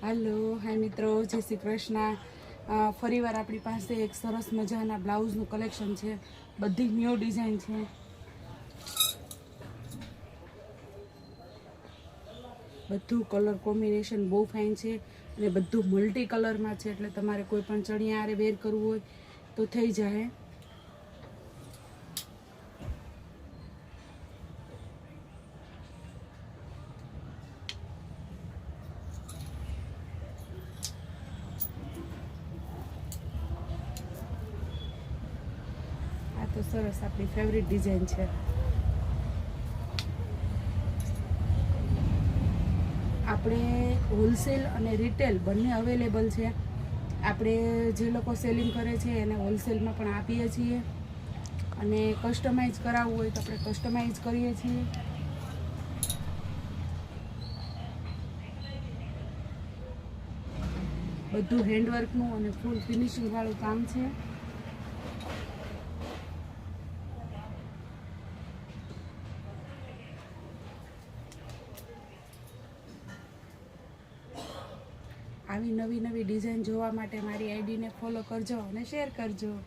Hello hi मित्रों, जय श्री कृष्ण। फरीवार अपनी पास एक सरस मजाना ब्लाउजનું કલેક્શન છે। બધી ન્યૂ ડિઝાઇન છે। બધું કલર કોમ્બિનેશન બહુ ફાઇન છે અને બધું મલ્ટી કલરમાં છે, એટલે તમારે કોઈ પણ ચણિયા આરે વેર કરવું હોય તો થઈ જાય। આ તો સરસ આપણી ફેવરિટ ડિઝાઇન છે। આપણે હોલસેલ અને રિટેલ બંને અવેલેબલ છે। આપણે જે લોકો સેલિંગ કરે છે એને હોલસેલમાં પણ આપીએ છીએ અને કસ્ટમાઇઝ કરાવવું હોય તો આપણે કસ્ટમાઇઝ કરીએ છીએ। બધું હેન્ડવર્કનું અને ફૂલ ફિનિશિંગ વાળું કામ છે। આવી નવી નવી ડિઝાઇન જોવા માટે મારી આઈડીને ફોલો કરજો અને શેર કરજો।